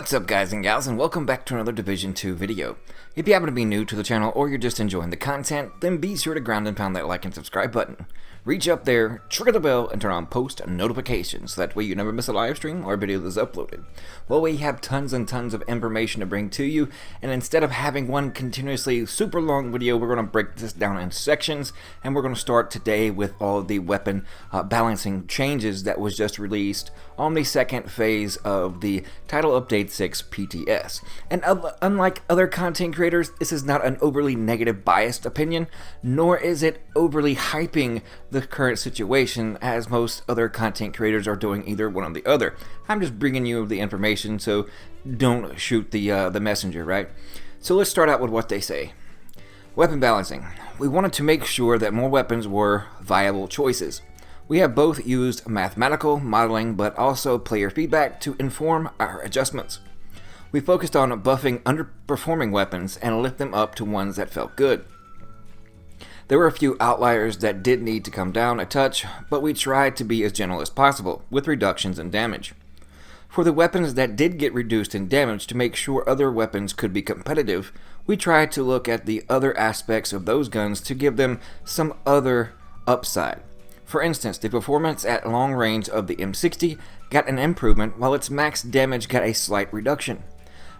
What's up guys and gals, and welcome back to another Division 2 video. If you happen to be new to the channel or you're just enjoying the content, then be sure to ground and pound that like and subscribe button. Reach up there, trigger the bell, and turn on post notifications, that way you never miss a live stream or a video that's uploaded. Well, we have tons and tons of information to bring to you, and instead of having one continuously super long video, we're going to break this down in sections, and we're going to start today with all the weapon balancing changes that was just released on the second phase of the Title Update 6 PTS. And unlike other content creators, this is not an overly negative biased opinion, nor is it overly hyping the current situation as most other content creators are doing either one or the other. I'm just bringing you the information, so don't shoot the messenger, right? So let's start out with what they say. Weapon balancing. We wanted to make sure that more weapons were viable choices. We have both used mathematical modeling but also player feedback to inform our adjustments. We focused on buffing underperforming weapons and lift them up to ones that felt good. There were a few outliers that did need to come down a touch, but we tried to be as gentle as possible with reductions in damage. For the weapons that did get reduced in damage to make sure other weapons could be competitive, we tried to look at the other aspects of those guns to give them some other upside. For instance, the performance at long range of the M60 got an improvement while its max damage got a slight reduction.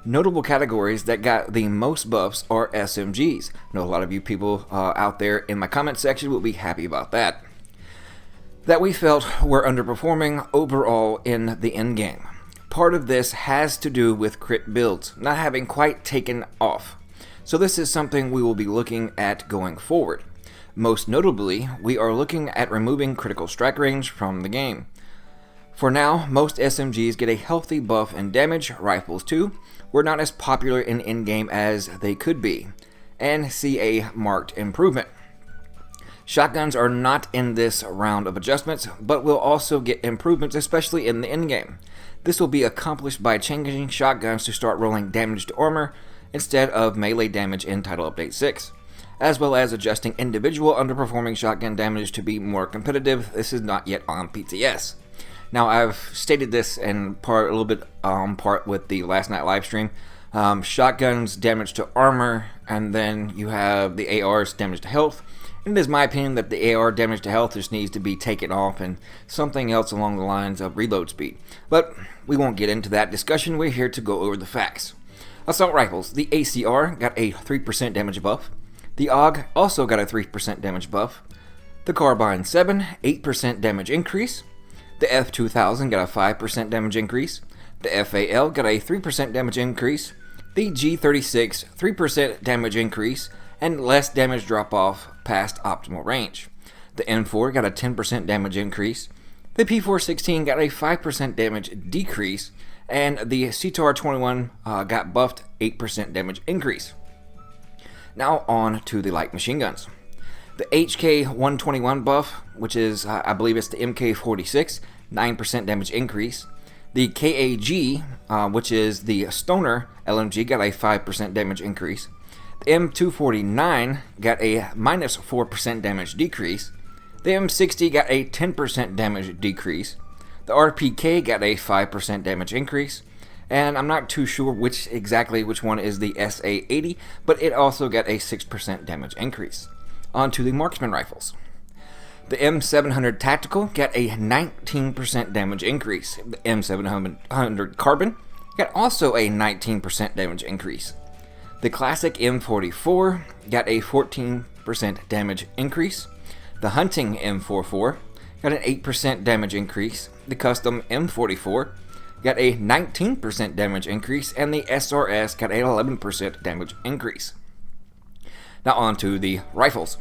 Notable categories that got the most buffs are SMGs. I know a lot of you people out there in my comment section will be happy about that. That we felt were underperforming overall in the endgame. Part of this has to do with crit builds not having quite taken off. So this is something we will be looking at going forward. Most notably, we are looking at removing critical strike range from the game. For now, most SMGs get a healthy buff in damage. Rifles too were not as popular in in-game as they could be, and see a marked improvement. Shotguns are not in this round of adjustments, but will also get improvements, especially in the in-game. This will be accomplished by changing shotguns to start rolling damage to armor instead of melee damage in Title Update 6, as well as adjusting individual underperforming shotgun damage to be more competitive. This is not yet on PTS. Now, I've stated this in a little bit part with the last night live stream. Shotguns damage to armor, and then you have the AR's damage to health. And it is my opinion that the AR damage to health just needs to be taken off and something else along the lines of reload speed. But we won't get into that discussion. We're here to go over the facts. Assault rifles. The ACR got a 3% damage buff. The AUG also got a 3% damage buff. The Carbine 7, 8% damage increase. The F2000 got a 5% damage increase. The FAL got a 3% damage increase. The G36, 3% damage increase, and less damage drop off past optimal range. The M4 got a 10% damage increase. The P416 got a 5% damage decrease, and the CTAR 21 got buffed 8% damage increase. Now on to the light machine guns. The HK121 buff, which is, I believe it's the MK46, 9% damage increase. The KAG, which is the Stoner LMG, got a 5% damage increase. The M249 got a minus 4% damage decrease. The M60 got a 10% damage decrease. The RPK got a 5% damage increase. And I'm not too sure which one is the SA80, but it also got a 6% damage increase. On to the marksman rifles. The M700 Tactical got a 19% damage increase. The M700 Carbon got also a 19% damage increase. The Classic M44 got a 14% damage increase. The Hunting M44 got an 8% damage increase. The Custom M44 got a 19% damage increase, and the SRS got an 11% damage increase. Now on to the rifles.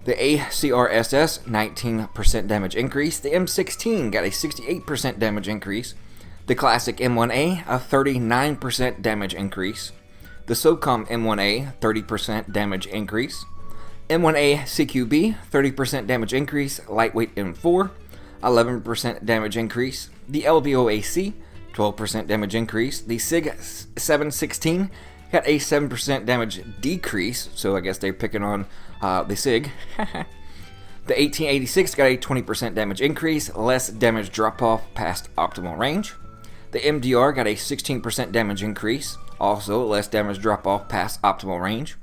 The ACRSS, 19% damage increase. The M16 got a 68% damage increase. The Classic M1A, a 39% damage increase. The SOCOM M1A, 30% damage increase. M1A CQB, 30% damage increase. Lightweight M4, 11% damage increase. The LVOAC, 12% damage increase. The SIG 716 got a 7% damage decrease, so I guess they're picking on the SIG. The 1886 got a 20% damage increase, less damage drop off past optimal range. The MDR got a 16% damage increase, also less damage drop off past optimal range.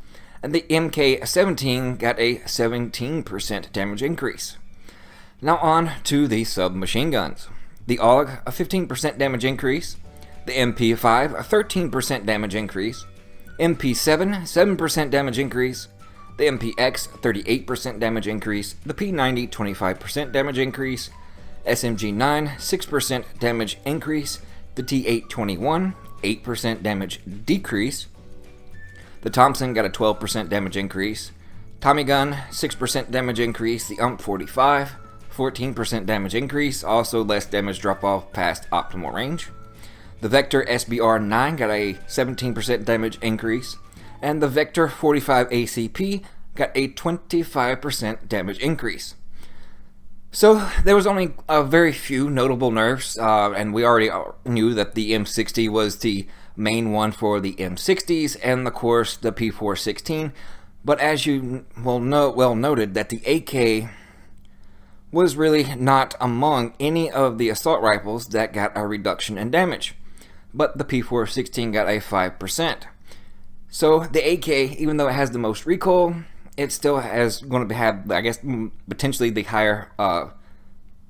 And the MK17 got a 17% damage increase. Now on to the submachine guns. The AUG, a 15% damage increase. The MP5, a 13% damage increase. MP7, 7% damage increase. The MPX, 38% damage increase. The P90, 25% damage increase. SMG9, 6% damage increase. The T821, 8% damage decrease. The Thompson got a 12% damage increase. Tommy gun, 6% damage increase. The UMP45, 14% damage increase, also less damage drop off past optimal range. The Vector SBR9 got a 17% damage increase. And the Vector 45 ACP got a 25% damage increase. So there was only a very few notable nerfs, and we already knew that the M60 was the main one for the M60s, and of course the P416. But as you well noted, that the AK was really not among any of the assault rifles that got a reduction in damage, but the P416 got a 5%. So the AK, even though it has the most recoil, it still has going to have, I guess, potentially the higher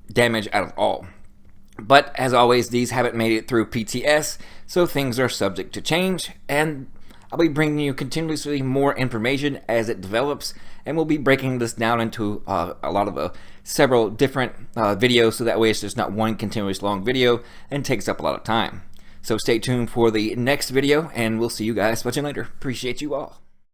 damage out of all. But as always, these haven't made it through PTS, so things are subject to change, and I'll be bringing you continuously more information as it develops, and we'll be breaking this down into a lot of several different videos, so that way it's just not one continuous long video and takes up a lot of time. So stay tuned for the next video, and we'll see you guys watching later. Appreciate you all.